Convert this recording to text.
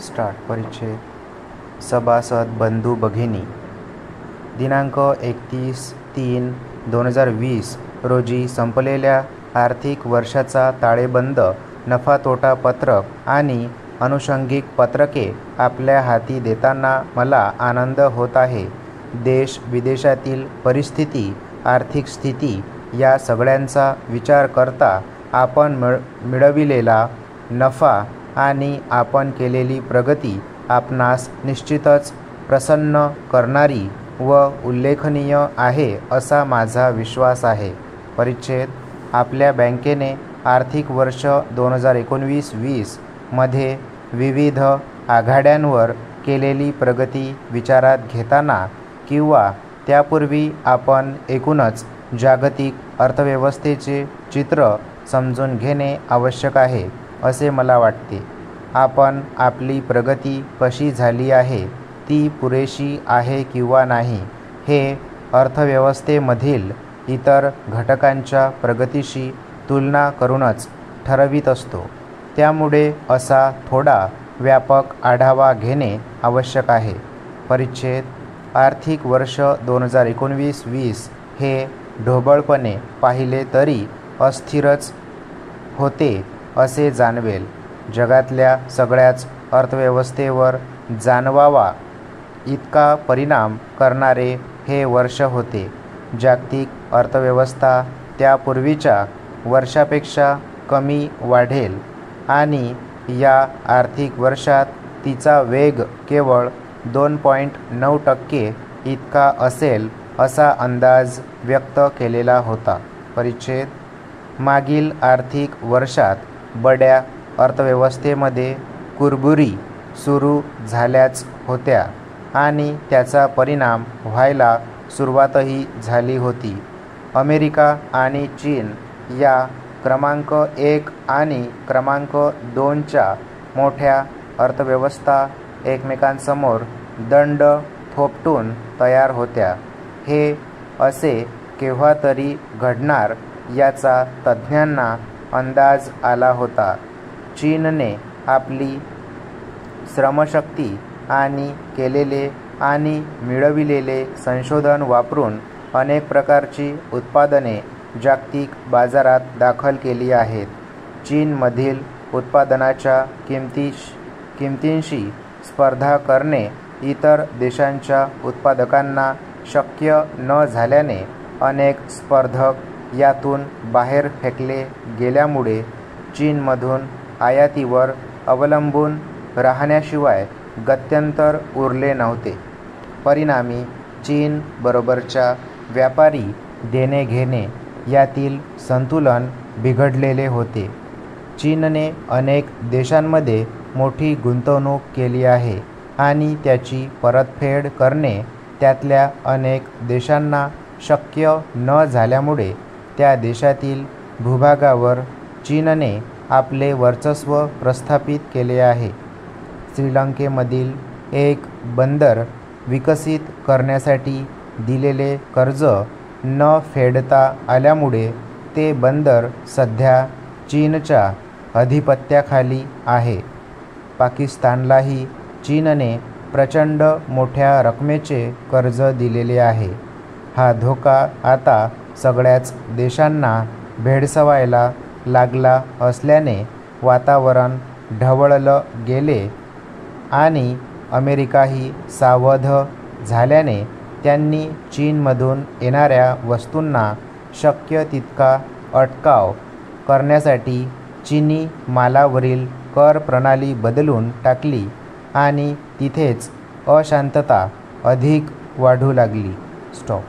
Start. परिच्छेद. सभासद बंधू भगिनी. दिनांक 31/3/2020 रोजी संपलेल्या आर्थिक वर्षाचा ताळेबंद, नफा तोटा पत्रक आणि अनुषंगिक पत्रके आपल्या हाती देताना मला आनंद होत आहे. देश विदेशातील परिस्थिती, आर्थिक स्थिती या सगळ्यांचा विचार करता आपण मिळविलेला नफा आणि आपण केलेली प्रगती आपणास निश्चितच प्रसन्न करणारी व उल्लेखनीय आहे असा माझा विश्वास आहे. परिच्छेद. आपल्या बँकेने आर्थिक वर्ष 2019-20 मध्ये विविध आघाड्यांवर केलेली प्रगती विचारात घेताना किंवा त्यापूर्वी आपण एकूणच जागतिक अर्थव्यवस्थेचे चित्र समजून घेणे आवश्यक आहे असे मला वाटते. आपण आपली प्रगती कशी झाली आहे, ती पुरेशी आहे किंवा नाही, हे अर्थव्यवस्थेमधील इतर घटकांच्या प्रगतीशी तुलना करूनच ठरवित असतो. त्यामुळे असा थोडा व्यापक आढावा घेणे आवश्यक आहे. परिच्छेद. आर्थिक वर्ष 2019-20 हे ढोबळपणे पाहिले तरी अस्थिरच होते असे जाणवेल. जगातल्या सगळ्याच अर्थव्यवस्थेवर जाणवावा इतका परिणाम करणारे हे वर्ष होते. जागतिक अर्थव्यवस्था त्यापूर्वीच्या वर्षापेक्षा कमी वाढेल आणि या आर्थिक वर्षात तिचा वेग केवळ 2.9% इतका असेल असा अंदाज व्यक्त केलेला होता. परिच्छेद. मागील आर्थिक वर्षात बड्या अर्थव्यवस्थेमध्ये कुरबुरी सुरू झाल्याच होत्या आणि त्याचा परिणाम व्हायला सुरुवातही झाली होती. अमेरिका आणि चीन या क्रमांक 1 आणि क्रमांक 2च्या मोठ्या अर्थव्यवस्था एकमेकांसमोर दंड थोपटून तयार होत्या. हे असे केव्हा तरी घडणार याचा तज्ज्ञांना अंदाज आला होता. चीनने आपली श्रमशक्ती आणि केलेले आणि मिळविलेले संशोधन वापरून अनेक प्रकारची उत्पादने जागतिक बाजारात दाखल केली आहेत. चीनमधील उत्पादनाच्या किमतींशी स्पर्धा करणे इतर देशांच्या उत्पादकांना शक्य न झाल्याने अनेक स्पर्धक यातून बाहेर फेकले गेल्यामुळे चीनमधून आयातीवर अवलंबून राहण्याशिवाय गत्यंतर उरले नव्हते. परिणामी चीन बरोबरच्या व्यापारी देणे-घेणे यातील संतुलन बिघडलेले होते. चीनने अनेक देशांमध्ये मोठी गुंतवणूक केली आहे आणि त्याची परतफेड करणे त्यातल्या अनेक देशांना शक्य न झाल्यामुळे त्या देशातील भूभागावर चीनने आपले वर्चस्व प्रस्थापित केले आहे. श्रीलंकेमधील एक बंदर विकसित करण्यासाठी दिलेले कर्ज न फेडता आल्यामुळे ते बंदर सध्या चीनच्या अधिपत्याखाली आहे. पाकिस्तानलाही चीनने प्रचंड मोठ्या रकमेचे कर्ज दिलेले आहे. हा धोका आता सगळ्याच देशांना भेडसावायला लागला असल्याने वातावरण ढवळलं गेले आणि अमेरिकाही सावध झाल्याने त्यांनी चीनमधून येणाऱ्या वस्तूंना शक्य तितका अटकाव करण्यासाठी चीनी मालावरील कर प्रणाली बदलून टाकली आणि तिथेच अशांतता अधिक वाढू लागली. स्टॉप.